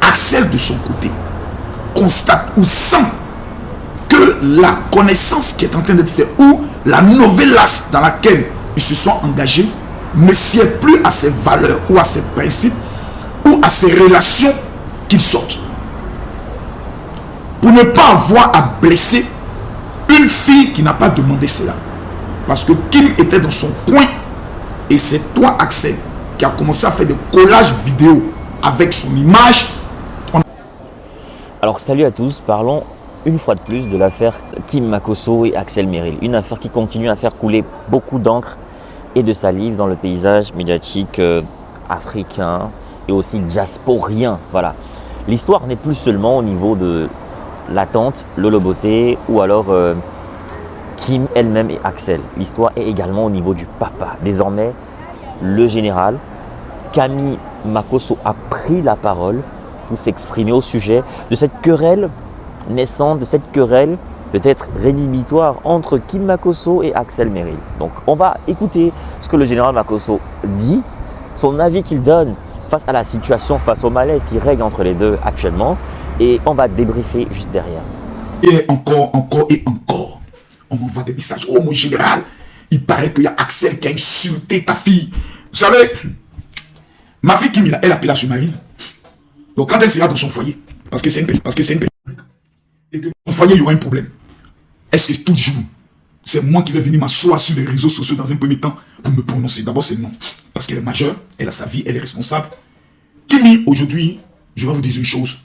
Axel, de son côté, constate ou sent que la connaissance qui est en train d'être faite ou la novelas dans laquelle ils se sont engagés ne sied plus à ses valeurs ou à ses principes ou à ses relations qu'ils sortent. Pour ne pas avoir à blesser une fille qui n'a pas demandé cela. Parce que Kim était dans son coin et c'est toi, Axel, qui a commencé à faire des collages vidéo avec son image. Alors salut à tous, parlons une fois de plus de l'affaire Kim Makosso et Axel Merrill. Une affaire qui continue à faire couler beaucoup d'encre et de salive dans le paysage médiatique africain et aussi diasporien. Voilà. L'histoire n'est plus seulement au niveau de la tante, Lolo Beauté ou alors Kim elle-même et Axel. L'histoire est également au niveau du papa. Désormais, le général Camille Makosso a pris la parole pour s'exprimer au sujet de cette querelle naissante, de cette querelle peut-être rédhibitoire entre Kim Makosso et Axel Merrill. Donc on va écouter ce que le général Makosso dit, son avis qu'il donne face à la situation, face au malaise qui règne entre les deux actuellement, et on va débriefer juste derrière. Et encore, on m'envoie des messages. Oh mon général, il paraît qu'il y a Axel qui a insulté ta fille. Vous savez, ma fille Kim, elle appelle son mari. Donc quand elle sera dans son foyer, parce que c'est une personne, et que dans son foyer il y aura un problème, est-ce que toujours c'est moi qui vais venir m'asseoir sur les réseaux sociaux dans un premier temps pour me prononcer? D'abord c'est non, parce qu'elle est majeure, elle a sa vie, elle est responsable. Kimi, aujourd'hui, je vais vous dire une chose,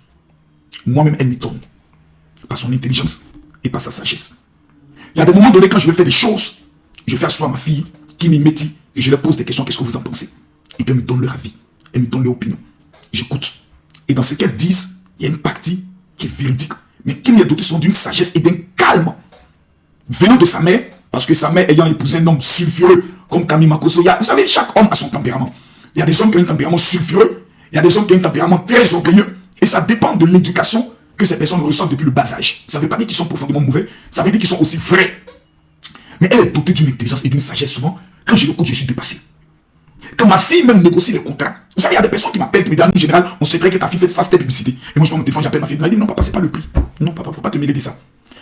moi-même elle m'étonne, par son intelligence et par sa sagesse. Il y a des moments donnés quand je vais faire des choses, je fais asseoir ma fille, Kimi Meti, et je leur pose des questions, qu'est-ce que vous en pensez? Et puis elle me donne leur avis, elle me donne leur opinion. J'écoute. Et dans ce qu'elles disent, il y a une partie qui est véridique. Mais Kim est doté d'une sagesse et d'un calme. Venant de sa mère, parce que sa mère ayant épousé un homme sulfureux comme Camille Makosso, vous savez, chaque homme a son tempérament. Il y a des hommes qui ont un tempérament sulfureux, il y a des hommes qui ont un tempérament très orgueilleux, et ça dépend de l'éducation que ces personnes reçoivent depuis le bas âge. Ça ne veut pas dire qu'ils sont profondément mauvais, ça veut dire qu'ils sont aussi vrais. Mais elle est dotée d'une intelligence et d'une sagesse souvent. Quand je l'écoute, je suis dépassé. Quand ma fille même négocie les contrats, vous savez, il y a des personnes qui m'appellent, qui me disent, en général, on souhaiterait que ta fille fasse telle publicité. Et moi, je prends mon téléphone, j'appelle ma fille. Elle dit, non, papa, c'est pas le prix. Non, papa, faut pas te mêler de ça.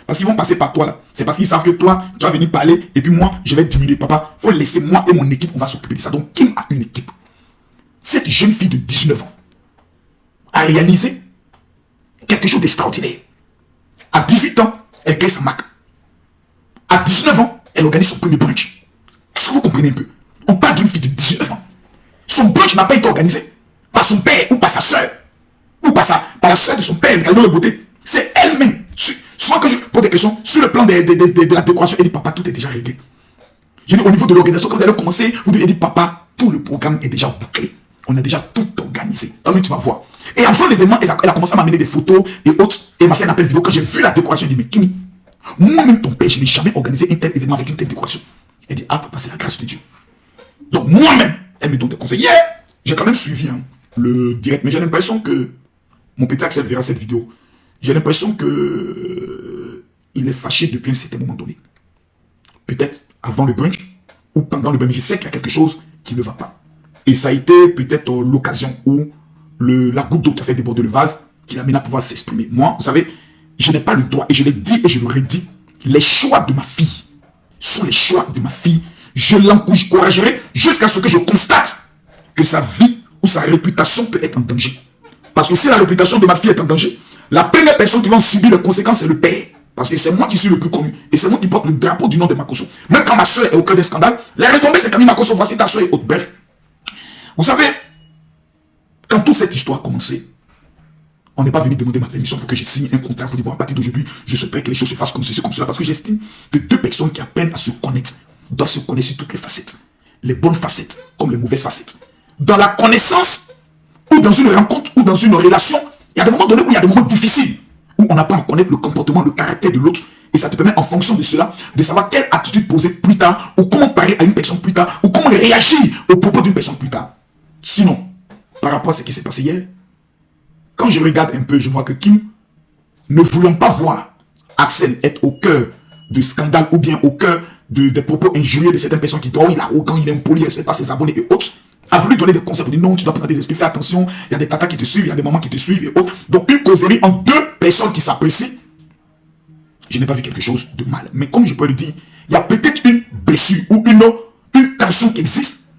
Parce qu'ils vont passer par toi, là. C'est parce qu'ils savent que toi, tu vas venir parler, et puis moi, je vais diminuer. Papa, faut laisser moi et mon équipe, on va s'occuper de ça. Donc, Kim a une équipe. Cette jeune fille de 19 ans a réalisé quelque chose d'extraordinaire. À 18 ans, elle crée sa marque. À 19 ans, elle organise son premier brunch. Est-ce que vous comprenez un peu? On parle d'une fille de 19 ans. Son brunch n'a pas été organisé par son père ou par sa soeur. Ou par la soeur de son père, Lolo Beauté. C'est elle-même. Souvent quand je pose des questions sur le plan de la décoration, elle dit, papa, tout est déjà réglé. Je dis, au niveau de l'organisation, quand vous allez commencer, vous devez dire, papa, tout le programme est déjà bouclé. On a déjà tout organisé. Donc, tu vas voir. Et avant l'événement, elle a commencé à m'amener des photos et autres. Et m'a fait un appel vidéo. Quand j'ai vu la décoration, elle dit, mais Kimi, moi-même ton père, je n'ai jamais organisé un tel événement avec une telle décoration. Elle dit, ah papa, c'est la grâce de Dieu. Donc moi-même, elle me donne des conseils. Yeah, j'ai quand même suivi le direct, mais j'ai l'impression que mon petit Axel verra cette vidéo. J'ai l'impression que il est fâché depuis un certain moment donné. Peut-être avant le brunch ou pendant le brunch. Je sais qu'il y a quelque chose qui ne va pas. Et ça a été peut-être l'occasion où la goutte d'eau qui a fait déborder le vase qui l'amène à pouvoir s'exprimer. Moi, vous savez, je n'ai pas le droit, et je l'ai dit et je le redis, les choix de ma fille sont les choix de ma fille. Je l'encouragerai jusqu'à ce que je constate que sa vie ou sa réputation peut être en danger. Parce que si la réputation de ma fille est en danger, la première personne qui va en subir les conséquences, c'est le père. Parce que c'est moi qui suis le plus connu. Et c'est moi qui porte le drapeau du nom de Makosso. Même quand ma soeur est au cœur d'un scandale, les retombées, c'est Camille Makosso, voici ta soeur et autres. Bref. Vous savez, quand toute cette histoire a commencé, on n'est pas venu demander ma permission pour que je signe un contrat pour dire, bon, à partir d'aujourd'hui, je souhaiterais que les choses se fassent comme ceci, comme cela. Parce que j'estime que deux personnes qui apprennent à se connaître doivent se connaître sur toutes les facettes. Les bonnes facettes, comme les mauvaises facettes. Dans la connaissance, ou dans une rencontre, ou dans une relation, il y a des moments donnés où il y a des moments difficiles, où on apprend à connaître le comportement, le caractère de l'autre, et ça te permet, en fonction de cela, de savoir quelle attitude poser plus tard, ou comment parler à une personne plus tard, ou comment réagir au propos d'une personne plus tard. Sinon, par rapport à ce qui s'est passé hier, quand je regarde un peu, je vois que Kim, ne voulant pas voir Axel être au cœur de scandales, ou bien au cœur des propos injurieux de certaines personnes qui disent, oh, il est arrogant, il est impoli, il ne respecte pas ses abonnés et autres, a voulu donner des conseils pour dire non, tu dois prendre des esprits, fais attention, il y a des tatas qui te suivent, il y a des mamans qui te suivent et autres. Donc une causerie entre deux personnes qui s'apprécient, je n'ai pas vu quelque chose de mal. Mais comme je peux le dire, il y a peut-être une blessure ou une tension qui existe,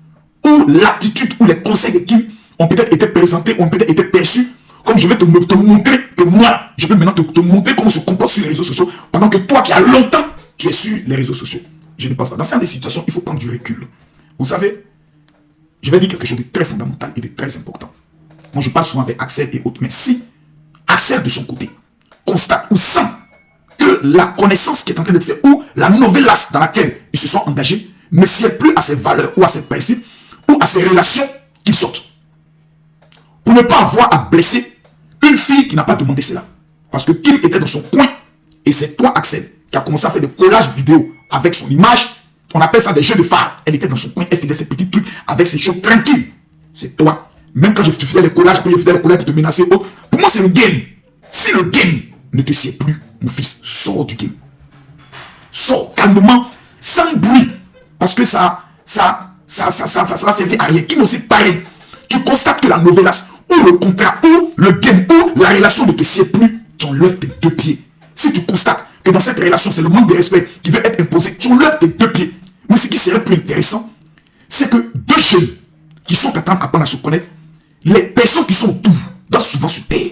où l'attitude ou les conseils de Kim ont peut-être été présentés, ont peut-être été perçus, comme je vais te montrer que moi, je vais maintenant te montrer comment on se comporte sur les réseaux sociaux, pendant que toi qui as longtemps, tu es sur les réseaux sociaux. Je ne pense pas. Dans certaines situations, il faut prendre du recul. Vous savez, je vais dire quelque chose de très fondamental et de très important. Moi, je parle souvent avec Axel et autres, mais si Axel, de son côté, constate ou sent que la connaissance qui est en train d'être faite ou la novellasse dans laquelle ils se sont engagés ne sied plus à ses valeurs ou à ses principes ou à ses relations qu'ils sortent. Pour ne pas avoir à blesser une fille qui n'a pas demandé cela. Parce que Kim était dans son coin et c'est toi, Axel, qui a commencé à faire des collages vidéo avec son image. On appelle ça des jeux de phare. Elle était dans son coin, elle faisait ses petits trucs avec ses choses tranquilles. C'est toi. Même quand je faisais les collages, après je faisais les collages pour te menacer. Pour moi, c'est le game. Si le game ne te sied plus, mon fils, sors du game. Sors calmement, sans bruit. Parce que ça va servir à rien. Qui aussi pareil. Tu constates que la novellasse, ou le contrat, ou le game, ou la relation ne te sied plus, tu enlèves tes deux pieds. Si tu constates que dans cette relation, c'est le manque de respect qui veut être imposé, tu enlèves tes deux pieds. Mais ce qui serait plus intéressant, c'est que deux jeunes qui sont en train d'apprendre à se connaître, les personnes qui sont autour doivent souvent se taire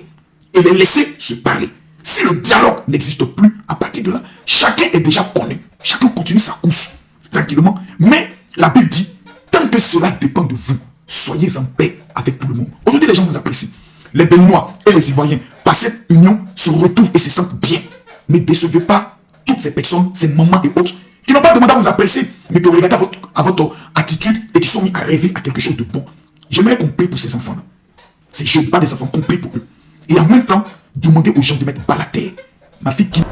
et les laisser se parler. Si le dialogue n'existe plus, à partir de là, chacun est déjà connu. Chacun continue sa course tranquillement. Mais la Bible dit, tant que cela dépend de vous, soyez en paix avec tout le monde. Aujourd'hui, les gens vous apprécient. Les Béninois et les Ivoiriens, par cette union, se retrouvent et se sentent bien. Ne décevez pas toutes ces personnes, ces mamans et autres, qui n'ont pas demandé à vous apprécier, mais qui ont regardé à votre attitude et qui sont mis à rêver à quelque chose de bon. J'aimerais qu'on paye pour ces enfants-là. Ces jeunes, pas des enfants, qu'on paye pour eux. Et en même temps, demander aux gens de mettre bas la terre. Ma fille qui...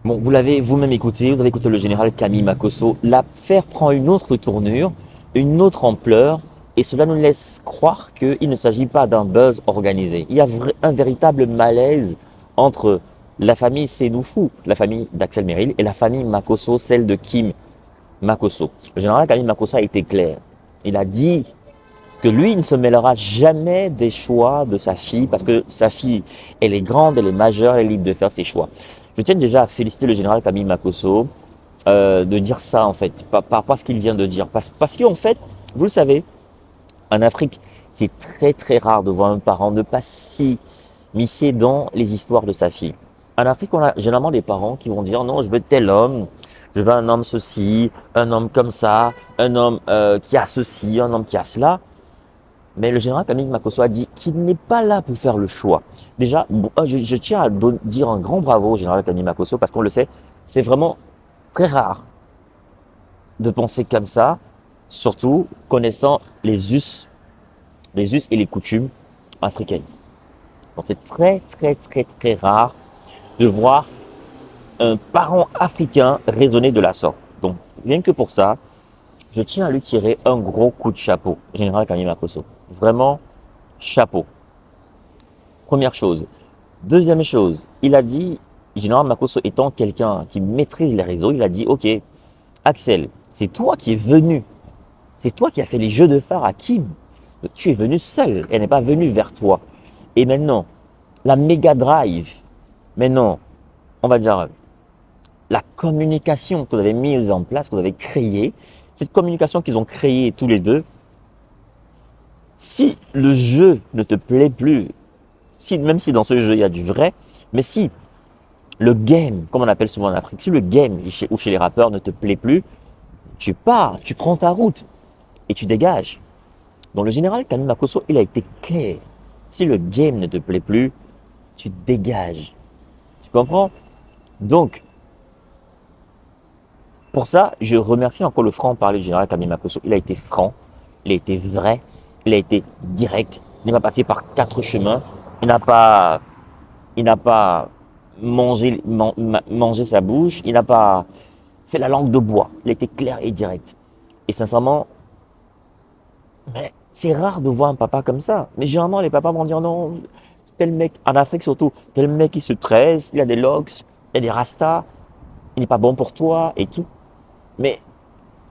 Bon, vous l'avez vous-même écouté, vous avez écouté le général Camille Makosso. L'affaire prend une autre tournure, une autre ampleur, et cela nous laisse croire qu'il ne s'agit pas d'un buzz organisé. Il y a un véritable malaise entre la famille Sénoufou, la famille d'Axel Merrill, et la famille Makosso, celle de Kim Makosso. Le général Camille Makosso a été clair. Il a dit que lui, il ne se mêlera jamais des choix de sa fille, parce que sa fille, elle est grande, elle est majeure, elle est libre de faire ses choix. Je tiens déjà à féliciter le général Camille Makosso de dire ça, en fait, par rapport à ce qu'il vient de dire. Parce qu'en fait, vous le savez, en Afrique, c'est très très rare de voir un parent ne pas s'immiscer dans les histoires de sa fille. En Afrique, on a généralement des parents qui vont dire non, je veux tel homme, je veux un homme ceci, un homme comme ça, un homme qui a ceci, un homme qui a cela. Mais le général Camille Makosso a dit qu'il n'est pas là pour faire le choix. Déjà, je tiens à dire un grand bravo au général Camille Makosso parce qu'on le sait, c'est vraiment très rare de penser comme ça, surtout connaissant les us et les coutumes africaines. Donc c'est très très très très rare de voir un parent africain raisonner de la sorte. Donc rien que pour ça, je tiens à lui tirer un gros coup de chapeau, général Camille Makosso. Vraiment, chapeau. Première chose. Deuxième chose, il a dit, général Makosso étant quelqu'un qui maîtrise les réseaux, il a dit, ok, Axel, c'est toi qui es venu. C'est toi qui as fait les jeux de phare à Kim. Tu es venu seul, elle n'est pas venue vers toi. Et maintenant, la méga drive, maintenant, on va dire, la communication que vous avez mise en place, que vous avez créée, cette communication qu'ils ont créée tous les deux, si le jeu ne te plaît plus, même si dans ce jeu il y a du vrai, mais si le game, comme on appelle souvent en Afrique, si le game ou chez les rappeurs ne te plaît plus, tu pars, tu prends ta route et tu dégages. Donc le général Camille Makosso, il a été clair. Si le game ne te plaît plus, tu dégages. Tu comprends? Donc, pour ça, je remercie encore le franc-parler du général Camille Makosso. Il a été franc, il a été vrai, il a été direct. Il n'est pas passé par 4 chemins. Il n'a pas mangé sa bouche. Il n'a pas fait la langue de bois. Il a été clair et direct. Et sincèrement, mais c'est rare de voir un papa comme ça. Mais généralement, les papas vont dire non, tel mec, en Afrique surtout, tel mec qui se tresse, il a des locks, il a des rastas, il n'est pas bon pour toi et tout. Mais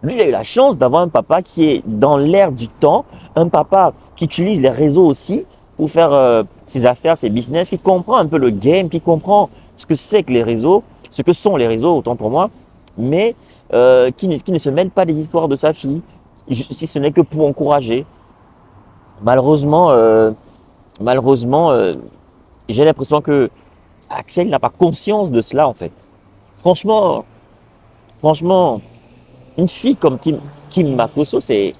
Lui, il a eu la chance d'avoir un papa qui est dans l'air du temps, un papa qui utilise les réseaux aussi pour faire ses affaires, ses business, qui comprend un peu le game, qui comprend ce que c'est que les réseaux, ce que sont les réseaux, autant pour moi, mais qui ne se mêle pas des histoires de sa fille, si ce n'est que pour encourager. Malheureusement, j'ai l'impression que Axel n'a pas conscience de cela en fait. Franchement, une fille comme Kim Makosso, c'est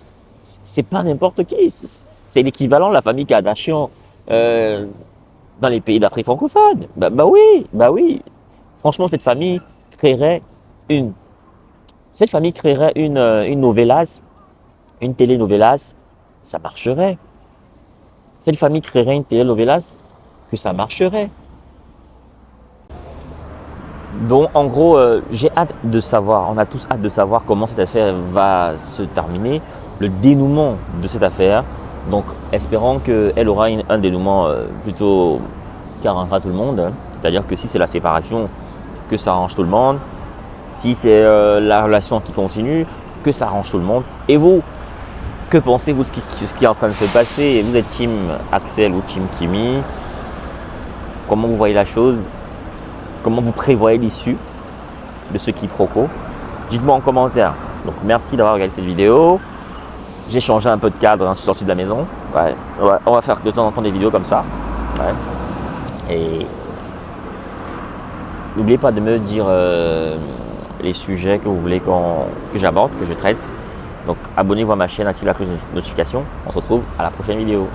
pas n'importe qui. C'est l'équivalent de la famille Kardashian dans les pays d'Afrique francophone. Bah oui. Franchement, cette famille créerait une novelas, une telenovelas, ça marcherait. Cette famille créerait une telenovelas, que ça marcherait. Donc en gros, j'ai hâte de savoir, on a tous hâte de savoir comment cette affaire va se terminer, le dénouement de cette affaire. Donc espérons qu'elle aura un dénouement plutôt qui arrangera tout le monde. Hein. C'est-à-dire que si c'est la séparation, que ça arrange tout le monde. Si c'est la relation qui continue, que ça arrange tout le monde. Et vous, que pensez-vous de ce qui est en train de se passer? Vous êtes team Axel ou team Kimi? Comment vous voyez la chose? Comment vous prévoyez l'issue de ce quiproquo? Dites-moi en commentaire. Donc merci d'avoir regardé cette vidéo. J'ai changé un peu de cadre, hein, je suis sorti de la maison. Ouais, on va faire de temps en temps des vidéos comme ça. Ouais. Et n'oubliez pas de me dire les sujets que vous voulez que j'aborde, que je traite. Donc abonnez-vous à ma chaîne, activez la cloche de notification. On se retrouve à la prochaine vidéo.